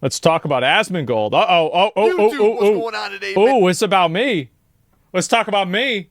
Let's talk about Asmongold. YouTube, what's going on today, man? Oh, it's about me. Let's talk about me.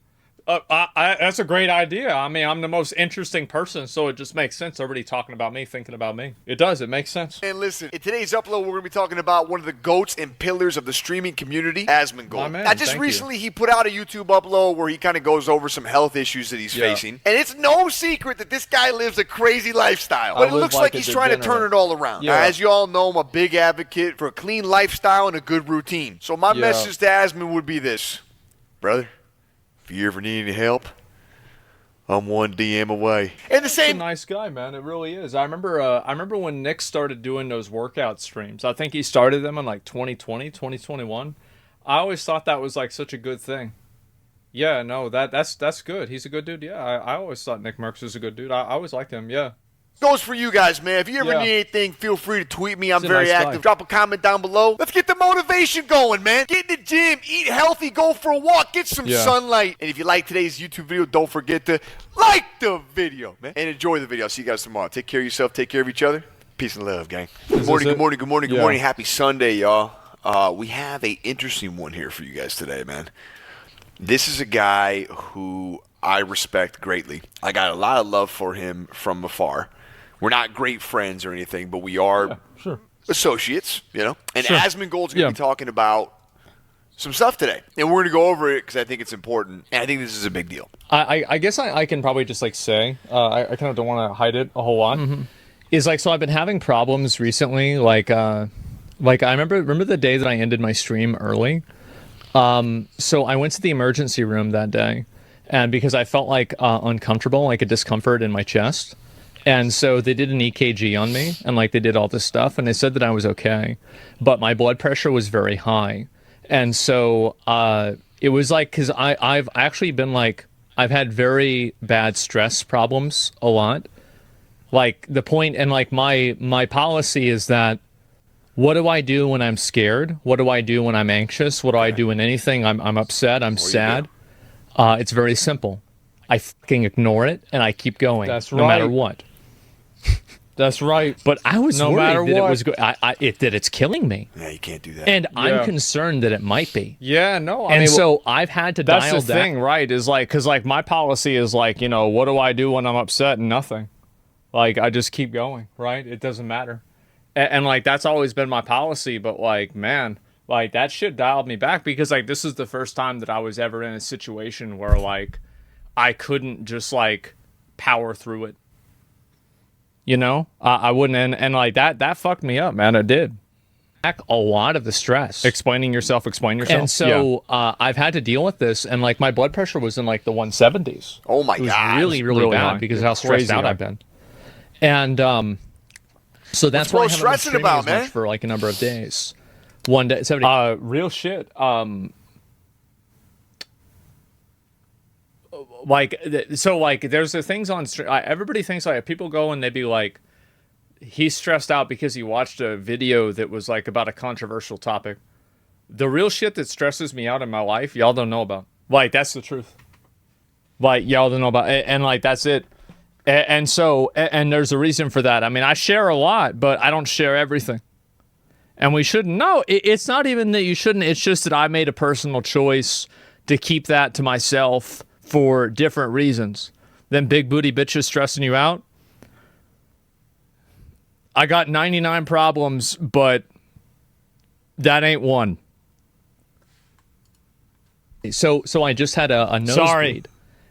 That's a great idea. I mean, I'm the most interesting person, so it just makes sense. Everybody talking about me, thinking about me. It does. It makes sense. And listen, in today's upload, we're going to be talking about one of the goats and pillars of the streaming community, Asmongold. Man, now, just recently, he put out a YouTube upload where he kind of goes over some health issues that he's facing. And it's no secret that this guy lives a crazy lifestyle. But it looks like he's trying to turn it all around. Now, as you all know, I'm a big advocate for a clean lifestyle and a good routine. So my message to Asmon would be this. Brother, if you ever need any help, I'm one DM away. And the same. He's a nice guy, man. It really is. I remember when Nick started doing those workout streams. I think he started them in like 2020, 2021. I always thought that was like such a good thing. Yeah, no, that's good. He's a good dude. Yeah, I always thought Nick Merckx was a good dude. I always liked him. Yeah. Goes for you guys, man. If you ever need anything, feel free to tweet me. I'm very active. Drop a comment down below. Let's get the motivation going, man. Get in the gym, eat healthy, go for a walk, get some sunlight. And if you like today's YouTube video, don't forget to like the video, man. And enjoy the video. I'll see you guys tomorrow. Take care of yourself. Take care of each other. Peace and love, gang. Good morning, good morning, good morning, good morning. Happy Sunday, y'all. We have an interesting one here for you guys today, man. This is a guy who I respect greatly. I got a lot of love for him from afar. We're not great friends or anything, but we are associates, you know. And Asmongold's going to be talking about some stuff today. And we're going to go over it because I think it's important. And I think this is a big deal. I guess I can probably just like say, I kind of don't want to hide it a whole lot. Is like, so I've been having problems recently. Like I remember the day that I ended my stream early. So I went to the emergency room that day. And because I felt like uncomfortable, like a discomfort in my chest. And so they did an EKG on me, and like they did all this stuff, and they said that I was okay, but my blood pressure was very high. And so it was like, because I've actually been like, I've had very bad stress problems a lot. Like the point, and like my policy is that, what do I do when I'm scared? What do I do when I'm anxious? What do I do in anything? I'm upset, I'm sad. It's very simple. I fucking ignore it, and I keep going. That's right. No matter what. That's right. But I was worried that it was that it's killing me. Yeah, you can't do that. And I'm concerned that it might be. Yeah, no. I mean, so I've had to dial that. That's the thing, right? Is like, because like my policy is like, you know, what do I do when I'm upset? Nothing. Like, I just keep going, right? It doesn't matter. And like, that's always been my policy. But like, man, like that shit dialed me back, because like this is the first time that I was ever in a situation where like I couldn't just like power through it. You know, I wouldn't, and like that fucked me up, man. It did. Back a lot of the stress. Explain yourself. And so I've had to deal with this, and like my blood pressure was in like the 170s. Oh my god, it was really bad high. Because of how stressed out I've been. And so that's why I haven't been streaming as much for like a number of days. One day, 70. Real shit. Like, so like there's the things on everybody thinks like people go and they be like, he's stressed out because he watched a video that was like about a controversial topic. The real shit that stresses me out in my life, y'all don't know about. Like, that's the truth. Like, y'all don't know about, and like that's it. And so there's a reason for that. I mean, I share a lot, but I don't share everything. And we shouldn't. No, it's not even that you shouldn't. It's just that I made a personal choice to keep that to myself for different reasons. Then big booty bitches stressing you out. I got 99 problems, but that ain't one. So I just had a nosebleed.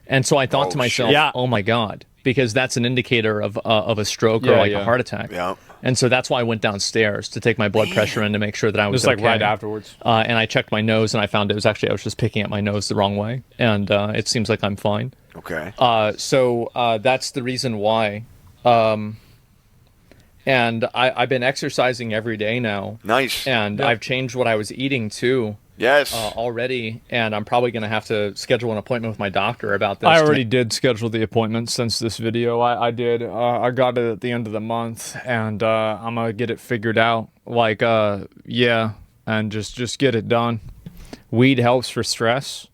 And so I thought to myself, oh my God, because that's an indicator of a stroke or like a heart attack. Yeah. And so that's why I went downstairs to take my blood pressure in to make sure that I was just like right afterwards. And I checked my nose, and I found I was just picking at my nose the wrong way. And it seems like I'm fine. Okay. So that's the reason why. And I've been exercising every day now. Nice. And I've changed what I was eating too. Yes. Already, and I'm probably going to have to schedule an appointment with my doctor about this. I already did schedule the appointment since this video. I did. I got it at the end of the month, and I'm going to get it figured out. Like, yeah, and just get it done. Weed helps for stress.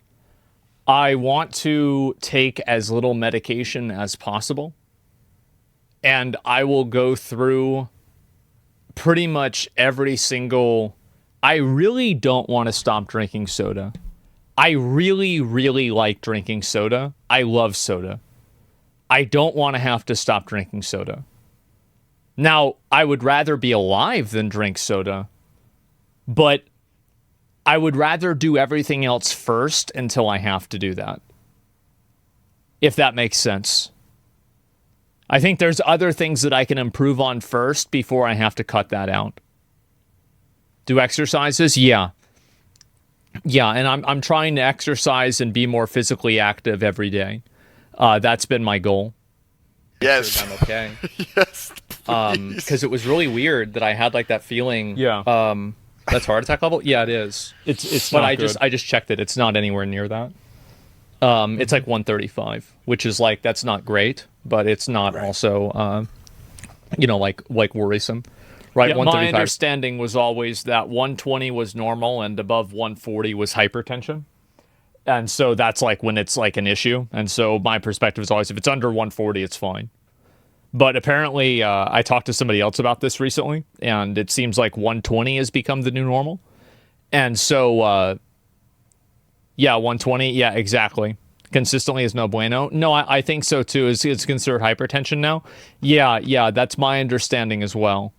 I want to take as little medication as possible, and I will go through pretty much every single... I really don't want to stop drinking soda. I really, really like drinking soda. I love soda. I don't want to have to stop drinking soda. Now, I would rather be alive than drink soda, but I would rather do everything else first until I have to do that. If that makes sense. I think there's other things that I can improve on first before I have to cut that out. Do exercises? Yeah. Yeah, and I'm trying to exercise and be more physically active every day. That's been my goal. Yes. I'm okay. Yes. Because it was really weird that I had like that feeling. Yeah. That's heart attack level. Yeah, it is. It's but not I good. just checked it. It's not anywhere near that. It's like 135, which is like that's not great, but it's not also like worrisome. Right, Yeah, 135. my understanding was always that 120 was normal and above 140 was hypertension. And so that's like when it's like an issue. And so my perspective is always if it's under 140, it's fine. But apparently I talked to somebody else about this recently, and it seems like 120 has become the new normal. And so, 120, yeah, exactly. Consistently is no bueno. No, I think so too. It's considered hypertension now. Yeah, that's my understanding as well.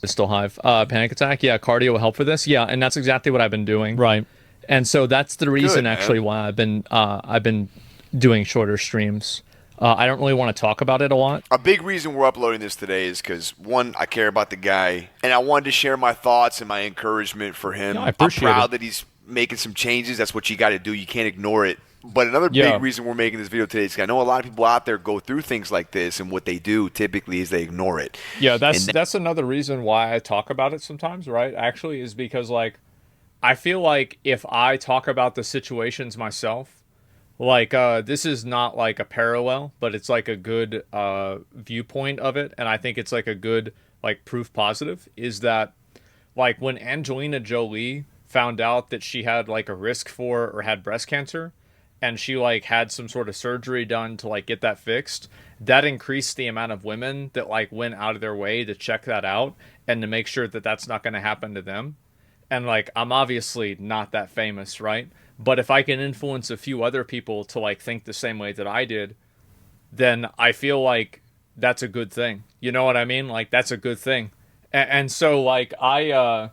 Still hive. Panic attack. Yeah, cardio will help for this. Yeah, and that's exactly what I've been doing. Right. And so that's the reason Good, actually why I've been doing shorter streams. I don't really want to talk about it a lot. A big reason we're uploading this today is because, one, I care about the guy, and I wanted to share my thoughts and my encouragement for him. Yeah, I appreciate I'm proud it. that he's making some changes. That's what you got to do. You can't ignore it. But another Yeah. big reason we're making this video today is I know a lot of people out there go through things like this, and what they do typically is they ignore it. Yeah, that's another reason why I talk about it sometimes, right? Actually, is because like I feel like if I talk about the situations myself, like this is not like a parallel, but it's like a good viewpoint of it, and I think it's like a good like proof positive is that like when Angelina Jolie found out that she had like a risk for or had breast cancer, and she like had some sort of surgery done to like get that fixed, that increased the amount of women that like went out of their way to check that out and to make sure that that's not going to happen to them. And like I'm obviously not that famous, right? But if I can influence a few other people to like think the same way that I did, then I feel like that's a good thing. You know what I mean? Like that's a good thing. And so like I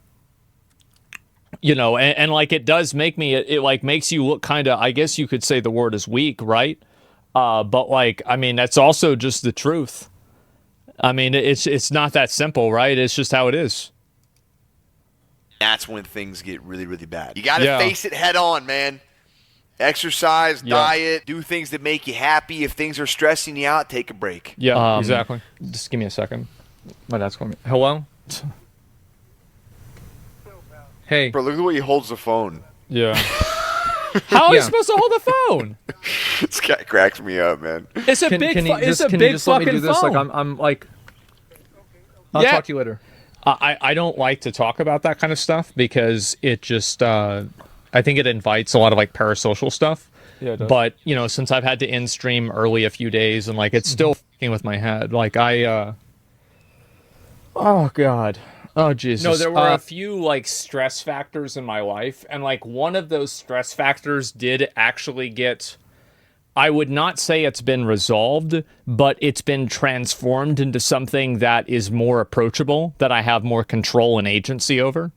and like it does make me, it like makes you look kind of, I guess you could say the word is weak, right? But like, I mean, that's also just the truth. I mean, it's not that simple, right? It's just how it is. That's when things get really, really bad. You got to face it head on, man. Exercise, diet, do things that make you happy. If things are stressing you out, take a break. Yeah, exactly. Just give me a second. My dad's calling me. Hello? Hey. Bro, look at the way he holds the phone. Yeah. How are you supposed to hold a phone? This guy cracks me up, man. It's a big fucking phone. Like I'm like I'll talk to you later. I don't like to talk about that kind of stuff because it just I think it invites a lot of like parasocial stuff. Yeah, it does. But, since I've had to end stream early a few days and like it's still fucking with my head. Like oh god. Oh Jesus. No, there were a few like stress factors in my life, and like one of those stress factors did actually get, I would not say it's been resolved, but it's been transformed into something that is more approachable, that I have more control and agency over.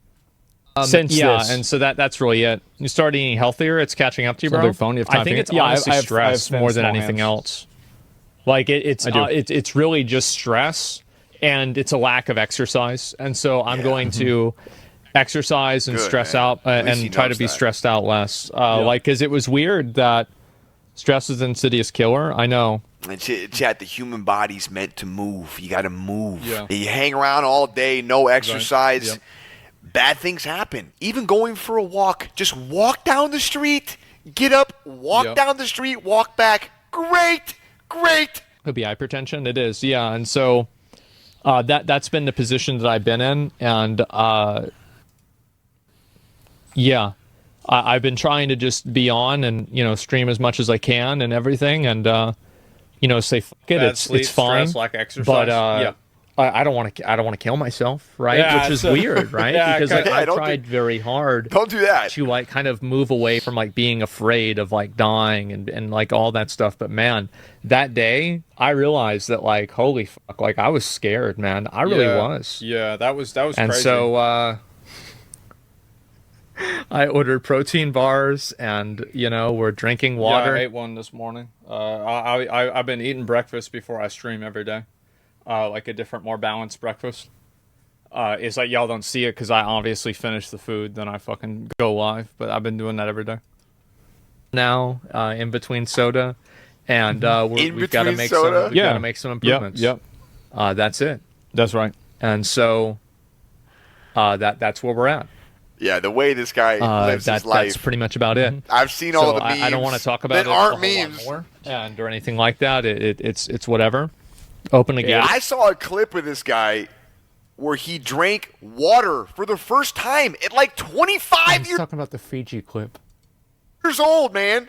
Since this. And so that's really it. You start eating healthier, it's catching up to you, bro. Phone, you have time I think it's yeah, honestly I have stress more than anything else. Like it's really just stress, and it's a lack of exercise. And so I'm going to exercise and stress out and try to be stressed out less. Like, because it was weird that stress is an insidious killer. I know. And chat, the human body's meant to move. You got to move. Yeah. You hang around all day, no exercise. Right. Yep. Bad things happen. Even going for a walk. Just walk down the street, get up, walk down the street, walk back. Great. Could be hypertension. It is, yeah. And so that's been the position that I've been in, and I've been trying to just be on and stream as much as I can and everything, and say fuck it, it's fine. Stress, lack of exercise. But I don't want to kill myself, right? Yeah, Which is weird, right? Yeah, because like yeah, I tried very hard. Don't do that. To like kind of move away from like being afraid of like dying and like all that stuff. But man, that day I realized that like holy fuck, like I was scared, man. I really was. Yeah, that was And crazy. so I ordered protein bars, and we're drinking water. Yeah, I ate one this morning. I've been eating breakfast before I stream every day, like a different, more balanced breakfast. It's like y'all don't see it because I obviously finish the food, then I fucking go live. But I've been doing that every day. Now, in between soda, and we've got to make soda? got to make some improvements. Yep. That's it. That's right. And so that's where we're at. Yeah, the way this guy lives his life. That's pretty much about it. I've seen all the memes. I don't want to talk about that it aren't a whole lot memes more, and or anything like that. It's whatever. Open again. I saw a clip of this guy where he drank water for the first time at like 25 years Talking about the Fiji clip. old, man.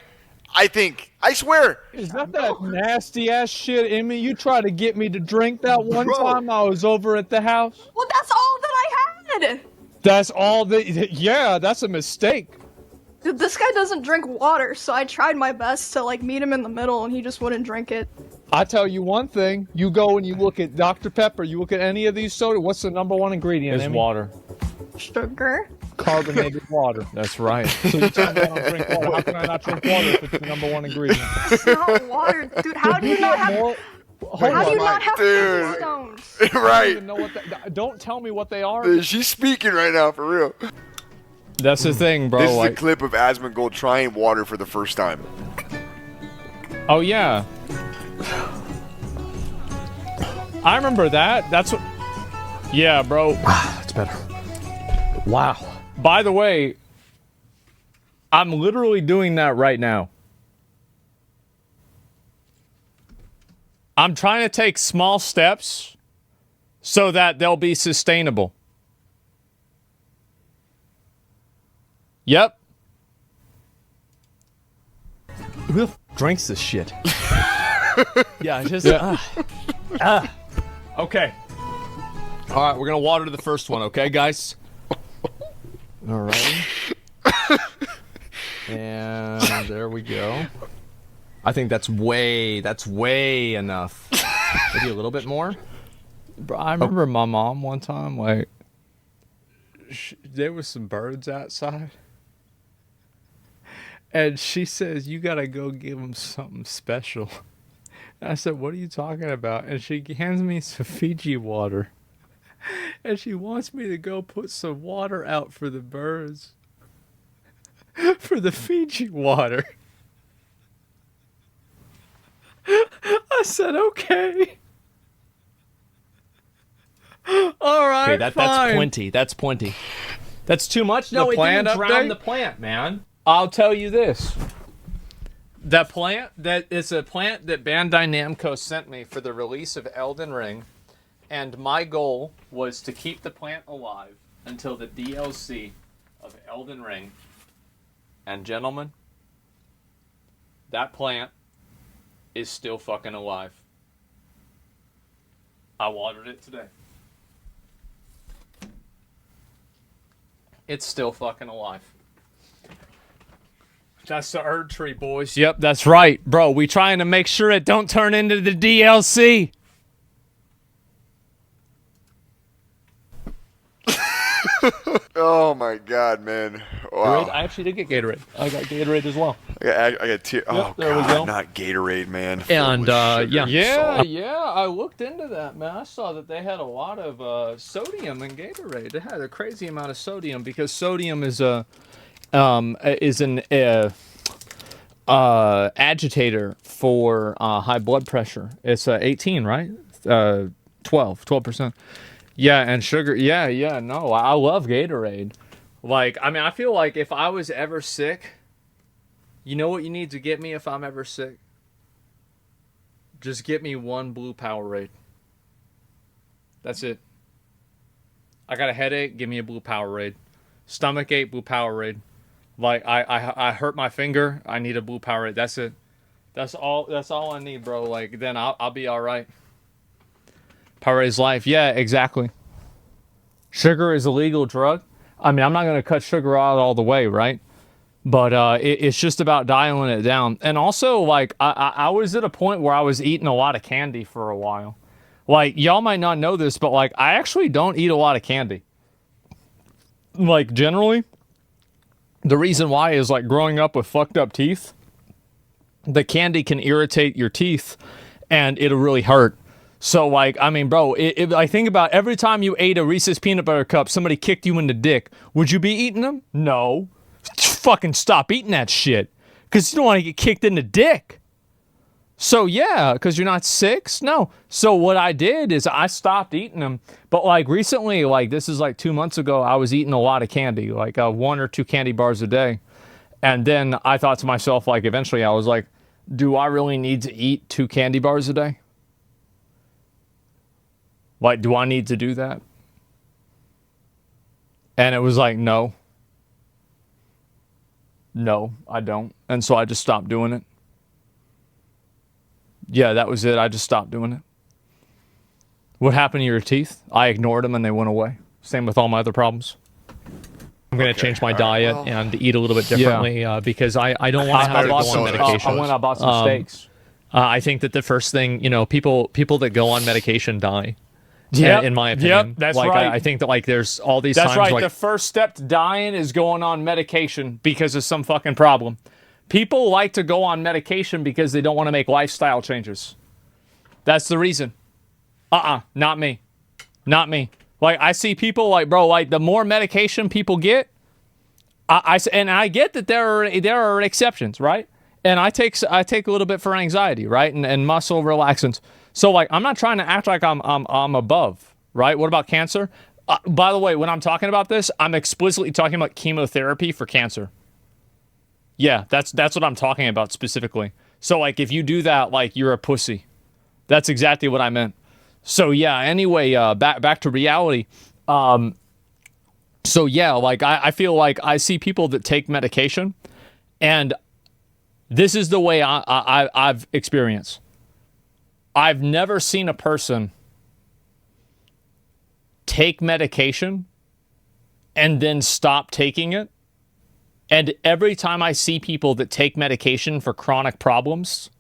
I swear. Is that nasty ass shit in me? You tried to get me to drink that one time I was over at the house? Well, that's all that I had. That's all that. Yeah, that's a mistake. Dude, this guy doesn't drink water, so I tried my best to like meet him in the middle, and he just wouldn't drink it. I tell you one thing. You go and you look at Dr. Pepper. You look at any of these soda. What's the #1 ingredient? It's Emmy? water. Sugar. Carbonated water. That's right. So you tell me I don't drink water. How can I not drink water if it's the #1 ingredient? It's not water, dude. How do you not have? How do you not have Dude. stones? I don't Right. even know what don't tell me what they are. She's speaking right now, for real. That's the thing, bro. This is a like, clip of Asmongold trying water for the first time. oh yeah. I remember that. That's what. Yeah, bro. That's better. Wow. By the way, I'm literally doing that right now. I'm trying to take small steps so that they'll be sustainable. Yep. Who the drinks this shit? Yeah, just okay. All right, we're gonna water the first one, okay, guys? All right. And there we go. I think that's way enough. Maybe a little bit more. Bro, I remember my mom one time, like, there was some birds outside. And she says, you gotta go give them something special. And I said, what are you talking about? And she hands me some Fiji water. And she wants me to go put some water out for the birds. For the Fiji water. I said, okay. All right, Okay, fine. that's plenty. That's plenty. That's too much? No, The it plant didn't drown update? the plant, man. I'll tell you this. The plant that is a plant that Bandai Namco sent me for the release of Elden Ring, and my goal was to keep the plant alive until the DLC of Elden Ring. And gentlemen, that plant is still fucking alive. I watered it today. It's still fucking alive. That's the Erd tree, boys. Yep, that's right. Bro, we trying to make sure it don't turn into the DLC. Oh my god, man. Wow. Gatorade? I actually did get Gatorade. I got Gatorade as well. I got tear. Oh there we god, go. not Gatorade, man. And, Filled with sugar and yeah, salt. yeah, I looked into that, man. I saw that they had a lot of sodium in Gatorade. It had a crazy amount of sodium because sodium is an agitator for high blood pressure. It's 18, right? 12%. Yeah, and sugar. Yeah. No, I love Gatorade. Like, I mean, I feel like if I was ever sick, you know what you need to get me if I'm ever sick? Just get me one blue Powerade. That's it. I got a headache, give me a blue Powerade. Stomach ache, blue Powerade. Like, I hurt my finger, I need a blue Powerade. That's it. That's all I need, bro. Like, then I'll be all right. Powerade Life. Yeah, exactly. Sugar is a legal drug. I mean, I'm not going to cut sugar out all the way, right? But it's just about dialing it down. And also, like, I was at a point where I was eating a lot of candy for a while. Like, y'all might not know this, but, like, I actually don't eat a lot of candy. Like, generally, the reason why is, like, growing up with fucked up teeth, the candy can irritate your teeth, and it'll really hurt. So, like, I mean, bro, I think about every time you ate a Reese's Peanut Butter Cup, somebody kicked you in the dick. Would you be eating them? No. Fucking stop eating that shit. Because you don't want to get kicked in the dick. So, yeah, because you're not 6? No. So, what I did is I stopped eating them. But, like, recently, like, this is like 2 months ago, I was eating a lot of candy. Like, 1 or 2 candy bars a day. And then I thought to myself, like, eventually I was like, do I really need to eat 2 candy bars a day? Like, do I need to do that? And it was like, no. No, I don't. And so I just stopped doing it. Yeah, that was it. I just stopped doing it. What happened to your teeth? I ignored them and they went away. Same with all my other problems. I'm going to change my diet and eat a little bit differently because I don't want to have to go on medication. I went out bought some steaks. I think that the first thing, you know, people that go on medication die. Yeah, in my opinion. Yep, that's like, right. I think that, like, there's all these That's times right. like, The first step to dying is going on medication because of some fucking problem. People like to go on medication because they don't want to make lifestyle changes. That's the reason. Not me. Not me. Like, I see people like, bro, like, the more medication people get, I get that there are exceptions, right? And I take a little bit for anxiety, right? And muscle relaxants. So, like, I'm not trying to act like I'm above, right? What about cancer? By the way, when I'm talking about this, I'm explicitly talking about chemotherapy for cancer. Yeah, that's what I'm talking about specifically. So, like, if you do that, like, you're a pussy. That's exactly what I meant. So, yeah, anyway, back to reality. So, yeah, like, I feel like I see people that take medication, and this is the way I've experienced. I've never seen a person take medication and then stop taking it. And every time I see people that take medication for chronic problems,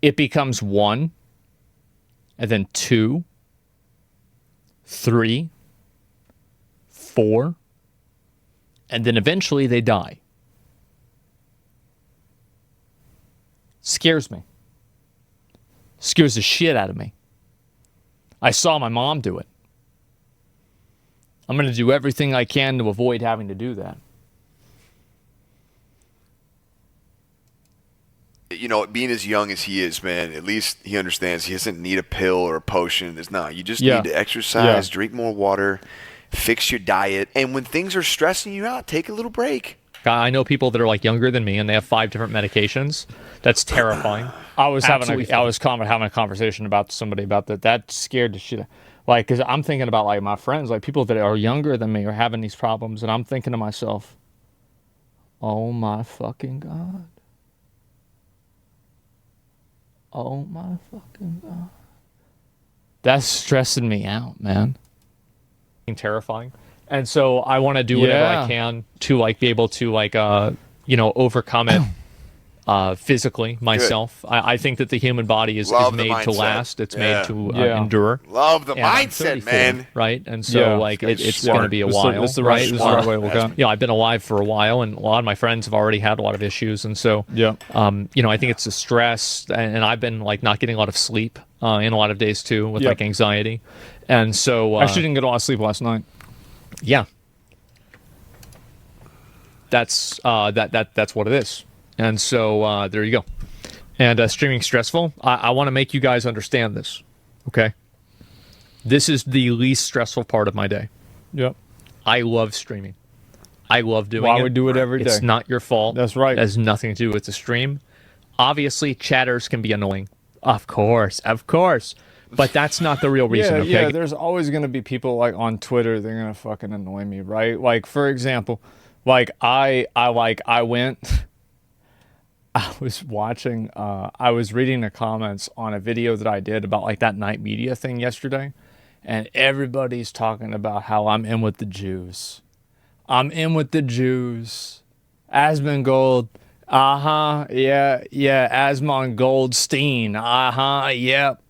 it becomes 1, and then 2, 3, 4, and then eventually they die. Scares me. Scares the shit out of me. I saw my mom do it. I'm going to do everything I can to avoid having to do that. You know, being as young as he is, man, at least he understands he doesn't need a pill or a potion. It's not. You just need to exercise, drink more water, fix your diet. And when things are stressing you out, take a little break. I know people that are like younger than me and they have 5 different medications. That's terrifying. I was having a conversation about somebody about that. That scared the shit. Like, because I'm thinking about, like, my friends, like people that are younger than me are having these problems, and I'm thinking to myself, oh my fucking God. Oh my fucking God. That's stressing me out, man. Terrifying. And so I want to do whatever I can to, like, be able to, like, overcome it physically myself. I think that the human body is made to last. It's made to endure. Love the mindset, man. Right? And so, like, it's going to be a while. It's the right way to look at it. You know, I've been alive for a while, and a lot of my friends have already had a lot of issues. And so, you know, I think it's the stress, and I've been, like, not getting a lot of sleep in a lot of days, too, with, like, anxiety. And so... I actually didn't get a lot of sleep last night. Yeah. That's what it is. And so there you go. And streaming stressful. I want to make you guys understand this. Okay. This is the least stressful part of my day. Yep. I love streaming. I love doing it. I would do it every day. It's not your fault. That's right. It has nothing to do with the stream. Obviously, chatters can be annoying. Of course. But that's not the real reason, okay? Yeah, there's always going to be people, like, on Twitter, they're going to fucking annoy me, right? Like, for example, like, I went... I was watching, I was reading the comments on a video that I did about like that night media thing yesterday, and everybody's talking about how I'm in with the Jews. I'm in with the Jews. Asmongold, yeah, Asmongoldstein, yep.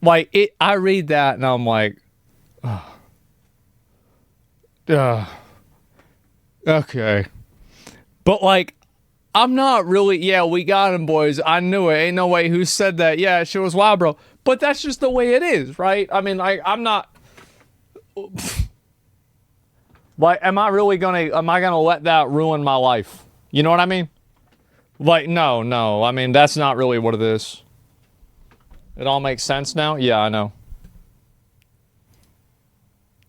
Like it, I read that and I'm like, okay, but like, I'm not really. Yeah, we got him, boys. I knew it. Ain't no way. Who said that? Yeah, shit was wild, bro. But that's just the way it is, right? I mean, like, I'm not. Like, am I gonna let that ruin my life? You know what I mean? Like, no. I mean, that's not really what it is. It all makes sense now? Yeah, I know.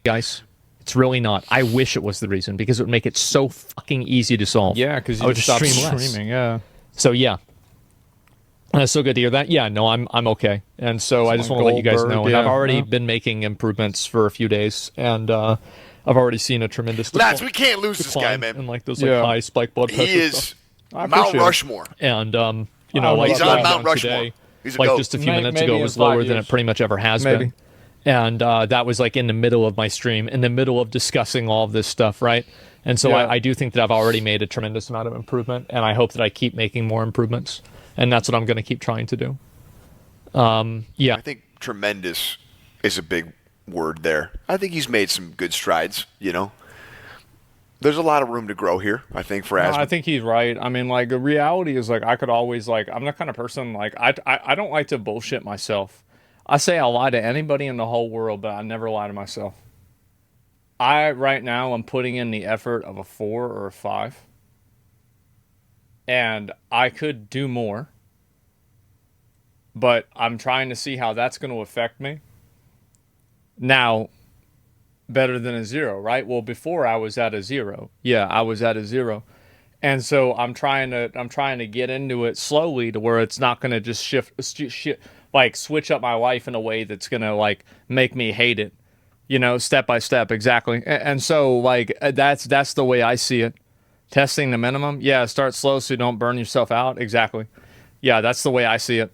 Guys, it's really not. I wish it was the reason, because it would make it so fucking easy to solve. Yeah, because you would just stop stop streaming, yeah. So, yeah. That's so good to hear that. Yeah, no, I'm okay. And so I just want to let you guys know. And I've already been making improvements for a few days, and I've already seen a tremendous Lads, we can't lose this guy, man. And like those like high spike blood pressure. He is Mount Rushmore. And you know, like he's on Mount Rushmore. Today, like just a few minutes ago, was lower than it pretty much ever has been. And that was like in the middle of my stream, in the middle of discussing all of this stuff, right? And so I do think that I've already made a tremendous amount of improvement, and I hope that I keep making more improvements, and that's what I'm going to keep trying to do. Yeah, I think tremendous is a big word there. I think he's made some good strides, you know. There's a lot of room to grow here, I think, for Asmon. I think he's right. I mean, like, the reality is, like, I could always, like, I'm the kind of person, like, I don't like to bullshit myself. I say I lie to anybody in the whole world, but I never lie to myself. Right now, I'm putting in the effort of a 4 or a 5. And I could do more. But I'm trying to see how that's going to affect me. Now, better than a 0, right? Well, before I was at a 0. Yeah, I was at a 0. And so I'm trying to get into it slowly to where it's not going to just like switch up my life in a way that's going to like make me hate it. You know, step by step, exactly. And so like that's the way I see it. Testing the minimum. Yeah, start slow so you don't burn yourself out. Exactly. Yeah, that's the way I see it.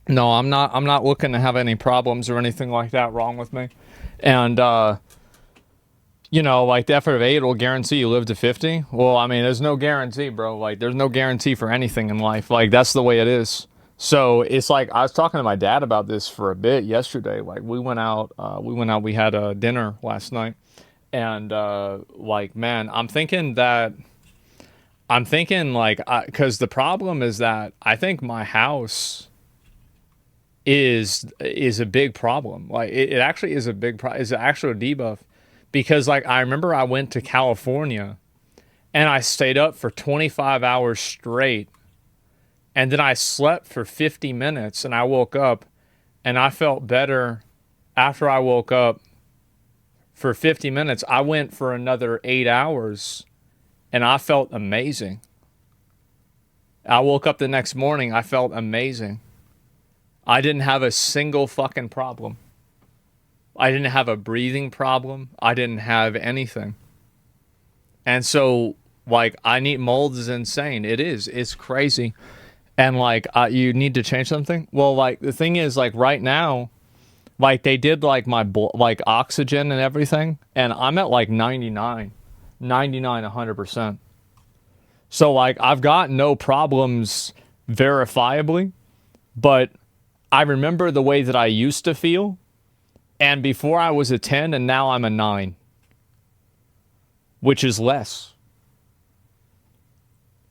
No, I'm not looking to have any problems or anything like that wrong with me. And, you know, like the effort of 8 will guarantee you live to 50. Well, I mean, there's no guarantee, bro. Like, there's no guarantee for anything in life. Like, that's the way it is. So it's like, I was talking to my dad about this for a bit yesterday. Like, we went out, we had a dinner last night. And, like, man, I'm thinking like, because the problem is that I think my house is a big problem. Like it actually is a big problem. It's actually a debuff, because like I remember I went to California and I stayed up for 25 hours straight, and then I slept for 50 minutes and I woke up and I felt better after I woke up for 50 minutes. I went for another 8 hours and I felt amazing. I woke up the next morning, I felt amazing. I didn't have a single fucking problem. I didn't have a breathing problem. I didn't have anything. And so, like, mold is insane. It is. It's crazy. And, like, you need to change something? Well, like, the thing is, like, right now, like, they did, like, my, like, oxygen and everything, and I'm at, like, 99, 100%. So, like, I've got no problems verifiably, but I remember the way that I used to feel, and before I was a 10 and now I'm a 9, which is less.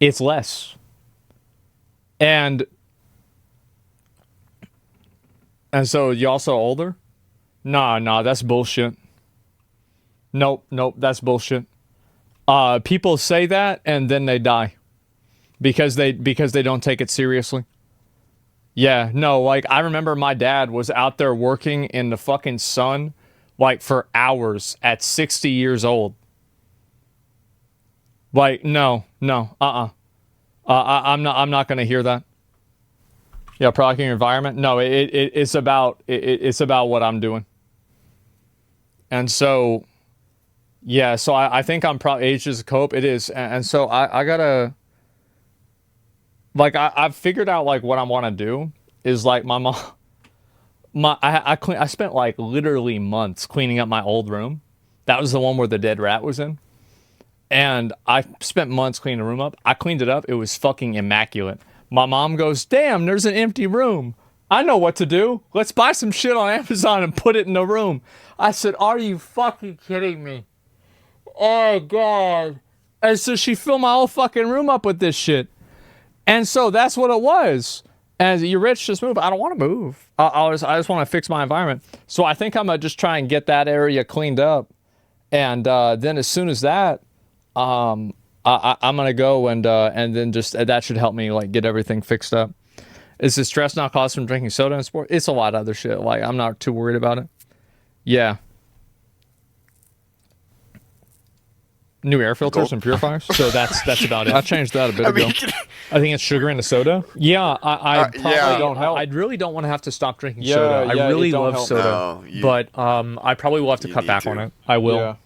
It's less. And so you also older? Nah, that's bullshit. Nope, that's bullshit. People say that and then they die because they don't take it seriously. Yeah, no, like, I remember my dad was out there working in the fucking sun, like, for hours at 60 years old. Like, no, I'm not gonna hear that. Yeah, protecting your environment. No, it's about what I'm doing. And so, yeah, so I think I'm probably age is a cope. It is, and so I gotta. like I've figured out like what I want to do is like my mom. I spent like literally months cleaning up my old room. That was the one where the dead rat was in. And I spent months cleaning the room up. I cleaned it up. It was fucking immaculate. My mom goes, "Damn, there's an empty room. I know what to do. Let's buy some shit on Amazon and put it in the room." I said, "Are you fucking kidding me?" Oh, God. And so she filled my whole fucking room up with this shit. And so that's what it was. And you're rich, just move. I don't want to move. I just want to fix my environment. So I think I'm going to just try and get that area cleaned up. And then as soon as that, I'm going to go and then just, that should help me like get everything fixed up. Is the stress not caused from drinking soda and sport? It's a lot of other shit. Like, I'm not too worried about it. Yeah. New air filters and purifiers. So that's about it. I changed that a bit ago. I think it's sugar in the soda. Yeah, I probably don't help. I really don't want to have to stop drinking soda. I really love soda, but I probably will have to cut back on it. I will.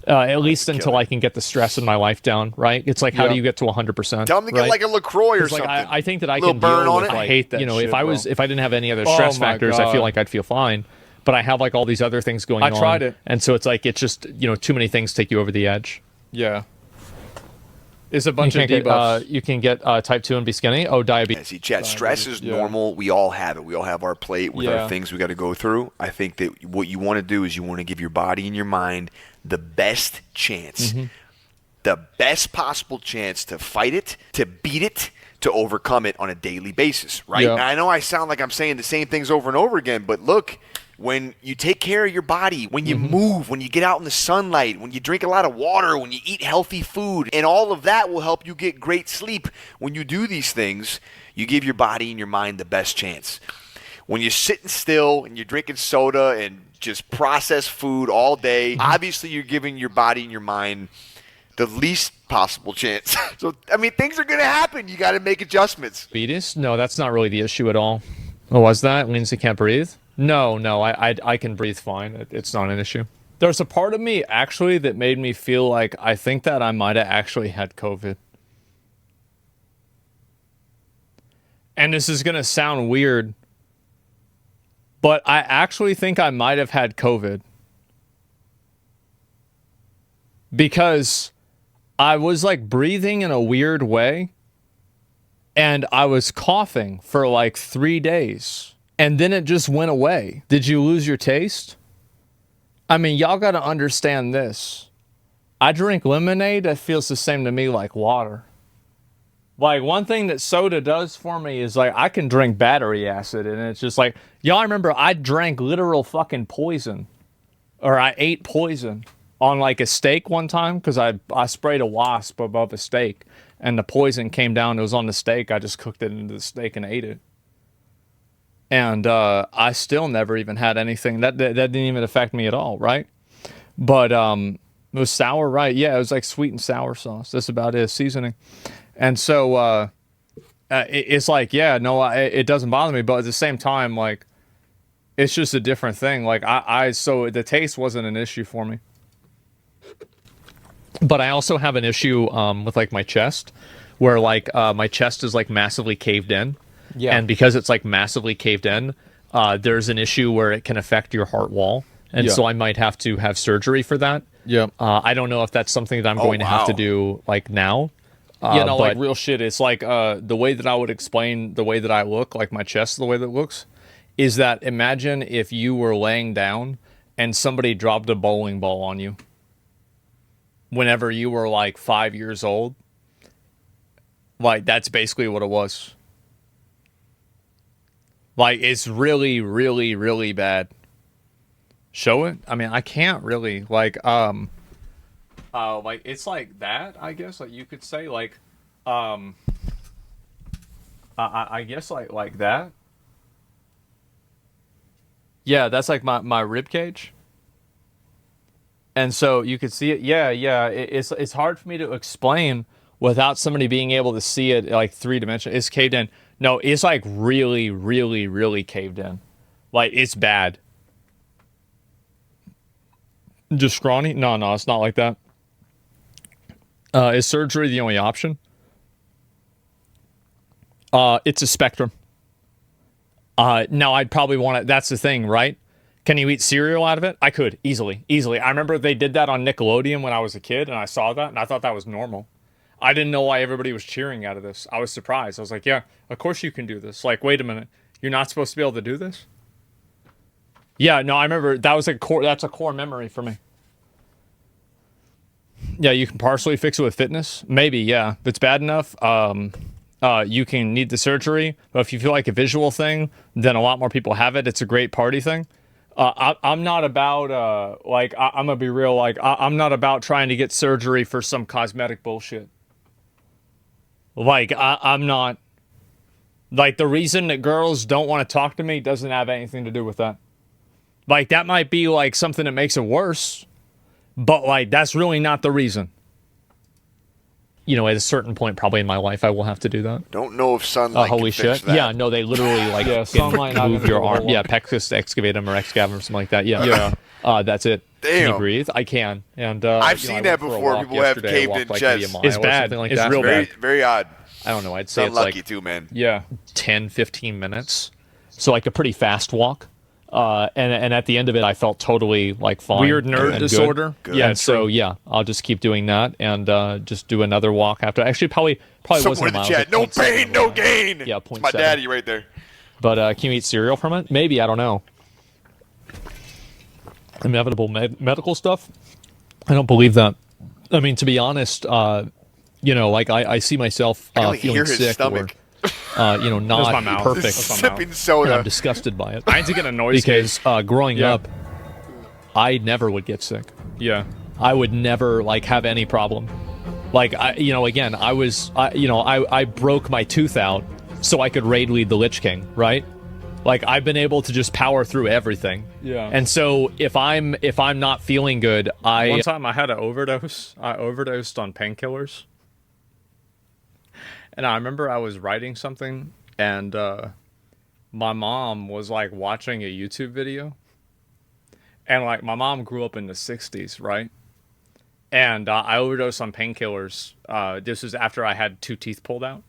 At least until I can get the stress in my life down. Right? It's like, how do you get to 100%? Tell them to get like a LaCroix or something. Like, I think that I can deal with. I hate that. You know, if I didn't have any other stress factors, I feel like I'd feel fine. But I have like all these other things going on. I tried it. And so it's like, it's just, you know, too many things take you over the edge. Yeah. It's a bunch of debuffs. You can get type 2 and be skinny. Oh, diabetes. See, Chad, stress is normal. We all have it. We all have our plate with our things we got to go through. I think that what you want to do is you want to give your body and your mind the best chance, the best possible chance to fight it, to beat it, to overcome it on a daily basis, right? Yeah. I know I sound like I'm saying the same things over and over again, but look, when you take care of your body, when you move, when you get out in the sunlight, when you drink a lot of water, when you eat healthy food, and all of that will help you get great sleep. When you do these things, you give your body and your mind the best chance. When you're sitting still and you're drinking soda and just processed food all day, obviously you're giving your body and your mind the least possible chance. So, I mean, things are going to happen. You got to make adjustments. Diabetes? No, that's not really the issue at all. Oh, was that? Lindsay can't breathe? No, I can breathe fine. It's not an issue. There's a part of me, actually, that made me feel like I think that I might have actually had COVID. And this is going to sound weird, but I actually think I might have had COVID. Because I was like breathing in a weird way, and I was coughing for like 3 days. And then it just went away. Did you lose your taste? I mean, y'all got to understand this. I drink lemonade that feels the same to me like water. Like, one thing that soda does for me is, like, I can drink battery acid, and it's just like, y'all remember I drank literal fucking poison. Or I ate poison on, like, a steak one time, because I sprayed a wasp above a steak, and the poison came down, it was on the steak, I just cooked it into the steak and ate it. And I still never even had anything. That didn't even affect me at all, right? But it was sour, right? Yeah, it was like sweet and sour sauce. That's about it, seasoning. And so it's like, yeah, no, it doesn't bother me. But at the same time, like, it's just a different thing. Like, so the taste wasn't an issue for me. But I also have an issue with, like, my chest, where, like, my chest is, like, massively caved in. Yeah. And because it's like massively caved in, there's an issue where it can affect your heart wall. And so I might have to have surgery for that. Yeah. I don't know if that's something that I'm going to have to do like now. Like real shit. It's like the way that I would explain the way that I look, like my chest, the way that it looks, is that imagine if you were laying down and somebody dropped a bowling ball on you whenever you were like 5 years old. Like, that's basically what it was. Like, it's really, really, really bad. Show it? I mean, I can't really, like, it's like that, I guess, like, you could say, like, I guess, like that. Yeah, that's, like, my rib cage. And so, you could see it, it's hard for me to explain without somebody being able to see it, like, 3-dimensional. It's caved in. No, it's like really, really, really caved in. Like, it's bad. Just scrawny? No, it's not like that. Is surgery the only option? It's a spectrum. Now I'd probably want to. That's the thing, right? Can you eat cereal out of it? I could easily. I remember they did that on Nickelodeon when I was a kid, and I saw that, and I thought that was normal. I didn't know why everybody was cheering out of this. I was surprised. I was like, yeah, of course you can do this. Like, wait a minute, you're not supposed to be able to do this? Yeah, no, I remember that was that's a core memory for me. Yeah, you can partially fix it with fitness. Maybe, yeah. If it's bad enough, you can need the surgery. But if you feel like a visual thing, then a lot more people have it. It's a great party thing. I'm not about, I'm going to be real, I'm not about trying to get surgery for some cosmetic bullshit. I'm not. Like, the reason that girls don't want to talk to me doesn't have anything to do with that. Like, that might be, like, something that makes it worse. But, like, that's really not the reason. You know, at a certain point, probably in my life, I will have to do that. Don't know if sunlight holy can fix shit. that. Yeah, no, they literally, like, sunlight move your arm. Yeah, pexus excavatum or excavatum or something like that. Yeah. That's it. Damn. Can you breathe? I can. And I've seen that before. People have caved-in chests. It's bad. Like it's that. real very, bad. very odd. I don't know. I'd say it's unlucky like too, man. Yeah. 10, 15 minutes. So, like, a pretty fast walk. And at the end of it, I felt totally, like, fine. Weird nerd disorder. Good. Yeah, and so, yeah, I'll just keep doing that and just do another walk after. Actually, probably Someone wasn't a in the mile. chat. No pain, no gain. Yeah, It's my daddy right there. But can you eat cereal from it? Maybe, I don't know. Inevitable medical stuff? I don't believe that. I mean, to be honest, you know, like, I see myself I can feeling hear his sick stomach. or, you know, not my mouth. perfect. Sipping soda. And I'm disgusted by it. I had to get a noise Because growing Yeah. up, I never would get sick. Yeah. I would never, like, have any problem. Like, again, I broke my tooth out so I could raid lead the Lich King, right? Like, I've been able to just power through everything. Yeah. And so if I'm not feeling good, One time I had an overdose. I overdosed on painkillers. And I remember I was writing something, and my mom was, like, watching a YouTube video. And, like, my mom grew up in the 60s, right? And I overdosed on painkillers. This was after I had 2 teeth pulled out.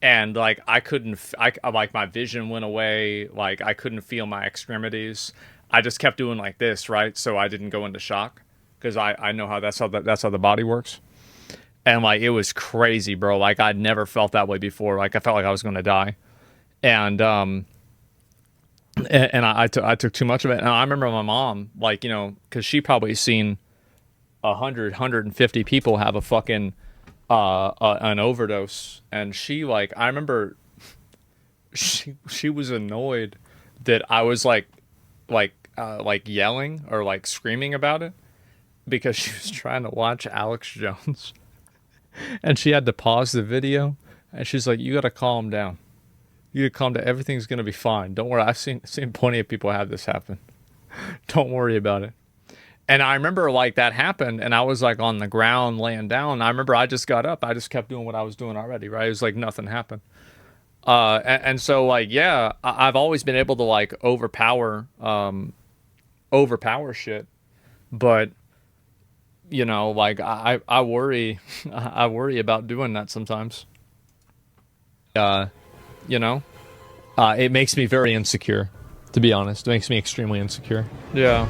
And, like, I couldn't, like, my vision went away. Like, I couldn't feel my extremities. I just kept doing like this, right? So I didn't go into shock. Because I know how that's how the body works. And, like, it was crazy, bro. Like, I'd never felt that way before. Like, I felt like I was going to die. And I took too much of it. And I remember my mom, like, you know, because she probably seen 150 people have a fucking an overdose, and she, like, I remember she was annoyed that I was like yelling or, like, screaming about it because she was trying to watch Alex Jones, and she had to pause the video, and she's like, "You gotta calm down. You gotta calm down. Everything's gonna be fine. Don't worry. I've seen plenty of people have this happen. Don't worry about it." And I remember, like, that happened, and I was, like, on the ground laying down. I remember I just got up. I just kept doing what I was doing already, right? It was like nothing happened. And so, like, yeah, I've always been able to, like, overpower shit. But, you know, like, I worry, I worry about doing that sometimes. You know, it makes me very insecure, to be honest. It makes me extremely insecure. Yeah.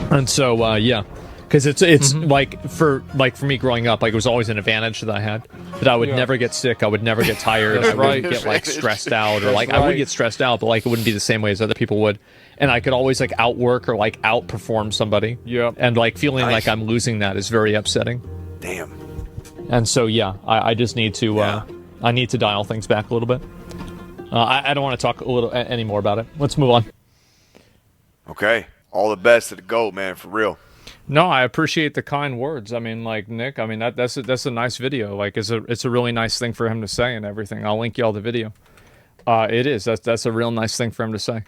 And so, yeah, because it's like for me growing up, like, it was always an advantage that I had, that I would never get sick, I would never get tired, I wouldn't get, like, stressed out, or, like, I would get stressed out, but, like, it wouldn't be the same way as other people would, and I could always, like, outwork or, like, outperform somebody. Yep. And, like, feeling like I'm losing that is very upsetting. Damn. And so, yeah, I just need to I need to dial things back a little bit. I don't want to talk any more about it. Let's move on. Okay. All the best to the GOAT, man, for real. No, I appreciate the kind words. I mean, like, Nick, I mean, that's a nice video. Like, it's a really nice thing for him to say and everything. I'll link you all the video. It is. That's a real nice thing for him to say.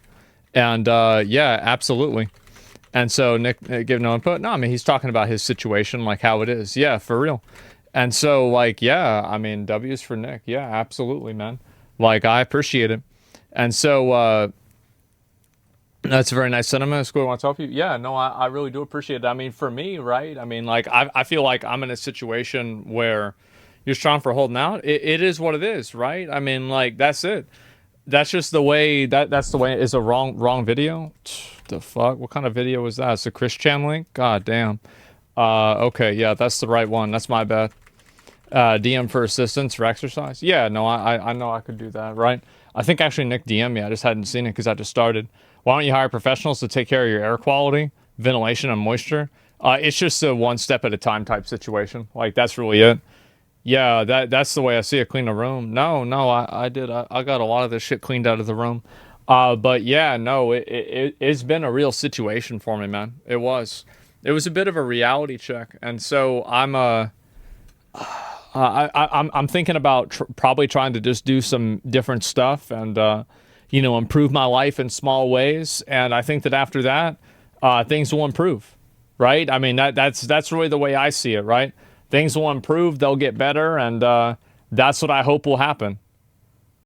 And, yeah, absolutely. And so Nick gave no input. No, I mean, he's talking about his situation, like, how it is. Yeah, for real. And so, like, yeah, I mean, W's for Nick. Yeah, absolutely, man. Like, I appreciate it. And so, that's a very nice sentiment. School wants to help you. Yeah, no, I really do appreciate it. I mean, for me, right? I mean, like, I feel like I'm in a situation where, You're strong for holding out. It is what it is, right? I mean, like, that's it. That's just the way that's the way. Is a wrong video. The fuck? What kind of video was that? It's a Chris Chan link. God damn. Okay, yeah, that's the right one. That's my bad. DM for assistance for exercise. Yeah, no, I know I could do that, right? I think actually Nick DM me. I just hadn't seen it because I just started. Why don't you hire professionals to take care of your air quality, ventilation, and moisture? It's just a one step at a time type situation. Like, that's really it. Yeah, that's the way I see it. Clean a room. No, I did. I got a lot of this shit cleaned out of the room. But yeah, no, it's been a real situation for me, man. It was a bit of a reality check, and so I'm thinking about probably trying to just do some different stuff and improve my life in small ways. And I think that after that, things will improve, right? I mean, that's really the way I see it, right? Things will improve, they'll get better, and that's what I hope will happen.